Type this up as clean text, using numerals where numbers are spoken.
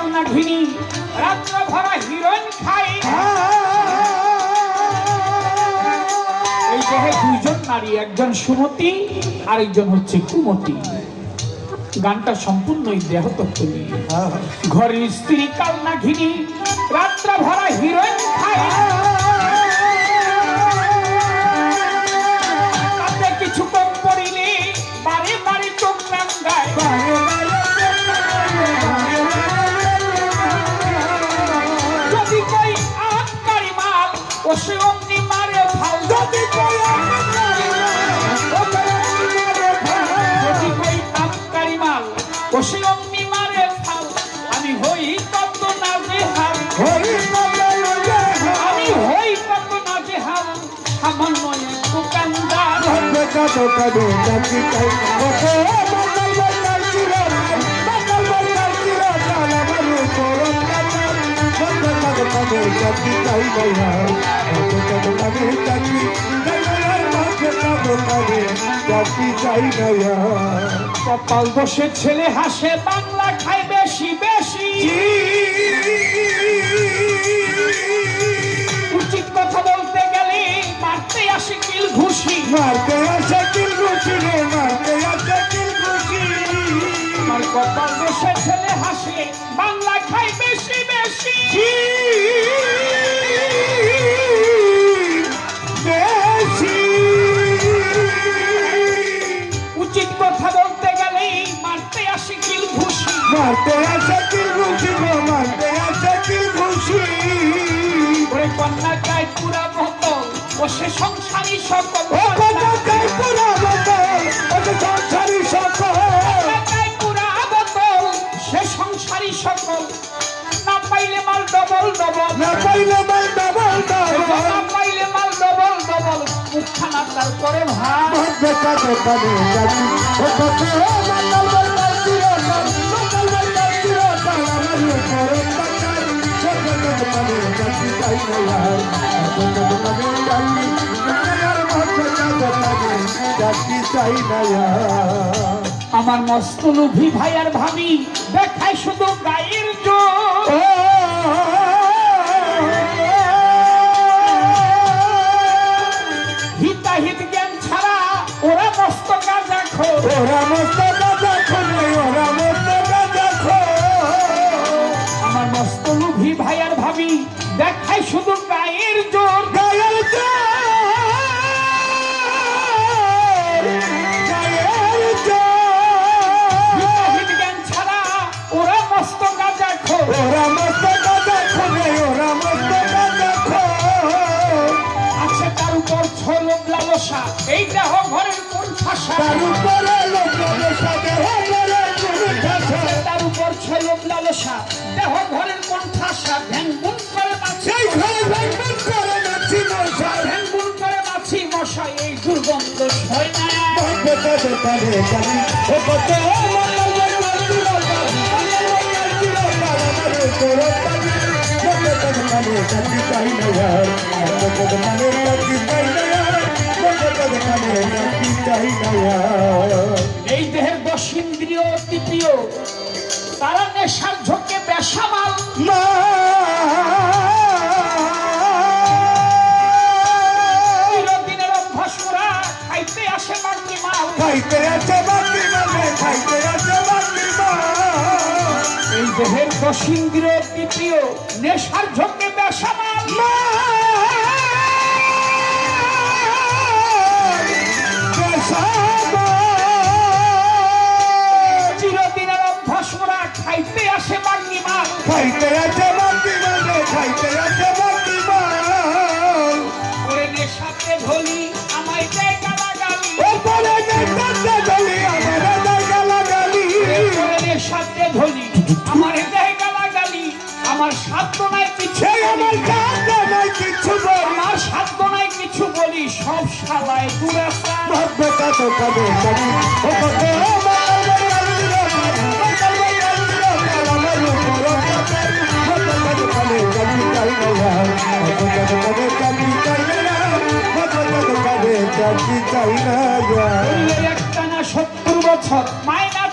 কালনা ঘিনি রাত্র ভরা হিরোইন খাই। এই দেহে দুইজন নারী, একজন সুমতি আর একজন হচ্ছে কুমতি। গানটা সম্পূর্ণই দেহতত্ত্ব নিয়ে। ঘরের স্ত্রী কালনা ঘিনি রাত্র ভরা হিরোইন খাই। তাতে কিছু কম পড়িলে বারে বারে চোখ রাঙ্গায়। যদি কই আটকারি মাল ও সে অমনি মারে ফাল। যদি কই আটকারি মাল ও সে অমনি মারে ফাল। আমি হই কত না যে হাল, আমি হই কত না যে হাল। সামান্য দোকানদার কপাল দোষে ছেলে হাসে, বাংলা খায় বেশি বেশি। উচিত কথা বলতে গেলে মারতে আসে কিল ঘুষি, মারতে আসে কিল ঘুষি রে, মারতে আসে কিল ঘুষি। আমার কপাল দোষে ছেলে হাসে, বাংলা খায় বেশি বেশি। উচিত কথা বলতে গেলে মারতে আসে কিল ঘুষি, মারতে আসে কিল ঘুষি, মারতে আসে কিল ঘুষি। ওরে কন্যা চাই পুরা বোতল ও সে সংসারী সকল, কন্যা চাই পুরা বোতল ও সে সংসারী সকল, কন্যা চাই পুরা বোতল সে সংসারী সকল। না পাইলে মাল ডবল ডবল, না পাইলে মাল ডবল ডবল, না পাইলে মাল ডবল ডবল। মুখখানা তার করে ভাত বেটা দোকানে যাচ্ছি ও কত মাতাল বাতাল চিরকাল, মাতাল বাতাল চিরকাল। আমার উপরে বাতাল ছোট দোকানে যাচ্ছি তাই না ছোট দোকানে যাচ্ছি, আমার মস্ত দোকানে যাচ্ছি তাই না। আমার মস্ত লোভী ভাই আর ভাবি দেখায় শুধু গায়ের জোর। হিতাহিত জ্ঞান ছাড়া ওরা মস্ত গাঁজা খোর, ওরা মস্ত গাঁজা খোর, ওরা মস্ত গাঁজা খোর। আমার মস্ত লোভী ভাই আর ভাবি দেখায় শুধু গায়ের জোর, গায়ের জোর, গায়ের জোর। হিতাহিত জ্ঞান ছাড়া ওরা মস্ত গাঁজা খোর, ওরা মস্ত গাঁজা খোর, ওরা মস্ত গাঁজা খোর। আছে তার উপর ছোলক লালসা, এই দেহ ঘরের কোন ভাষা, তার উপরে লোক লালসা, দেহ ঘরের কোন ভাষা। তার উপর ছোলক লালসা, দেহ ঘরের কোন ভাষা। ভ্যাংগুন করে মাছি, এই ঘরে ভ্যাংগুন করে মাছি মশা, ভ্যাংগুন করে মাছি মশা। এই দুর্গন্ধ সয় না বেটা দোকানে যাচ্ছি ও কত মাতাল বাতাল চিরকাল, মাতাল বাতাল চিরকাল। আমার উপরে বেটা দোকানে যাচ্ছি তাই না, বেটা দোকানে যাচ্ছি তাই না, বেটা দোকানে যাচ্ছি তাই না। এই দেহের 10 ইন্দ্রিয় অতি প্রিয়, তারা নেশার ঝোঁকে বেসামাল। চিরদিনের অভ্যাস ওরা খাইতে আসে বাকি মাল, খাইতে আসে বাকি মাল, খাইতে আসে বাকি মাল। এই দেহের 10 ইন্দ্রিয় অতি প্রিয়, নেশার ঝোঁকে বেসামাল। চিরদিনের অভ্যাস ওরা খাইতে আসে বাকি মাল, খাইতে আসে বাকি মাল, খাইতে আসে বাকি মাল। ওরে নেশাতে ধলি আমায় দেয় গালাগালি, ওপরে নেশাতে ধলি আমায় দেয় গালাগালি, ওরে নেশাতে ধলি আমায় দেয় গালাগালি। আমার সাধ্য নাই কিছু, আমার সাধ্য নাই কিছু বলি, আমার সাধ্য নাই কিছু বলি। সব শালায় দুরাসা বেটা দোকানে যাচ্ছি ও কত মাতাল বাতাল চিরকাল, মাতাল বাতাল চিরকাল। আমার উপরে বেটা দোকানে যাচ্ছি তাই না, বেটা দোকানে যাচ্ছি তাই না, বেটা দোকানে যাচ্ছি তাই না। একটানা 70 বছর মাইনা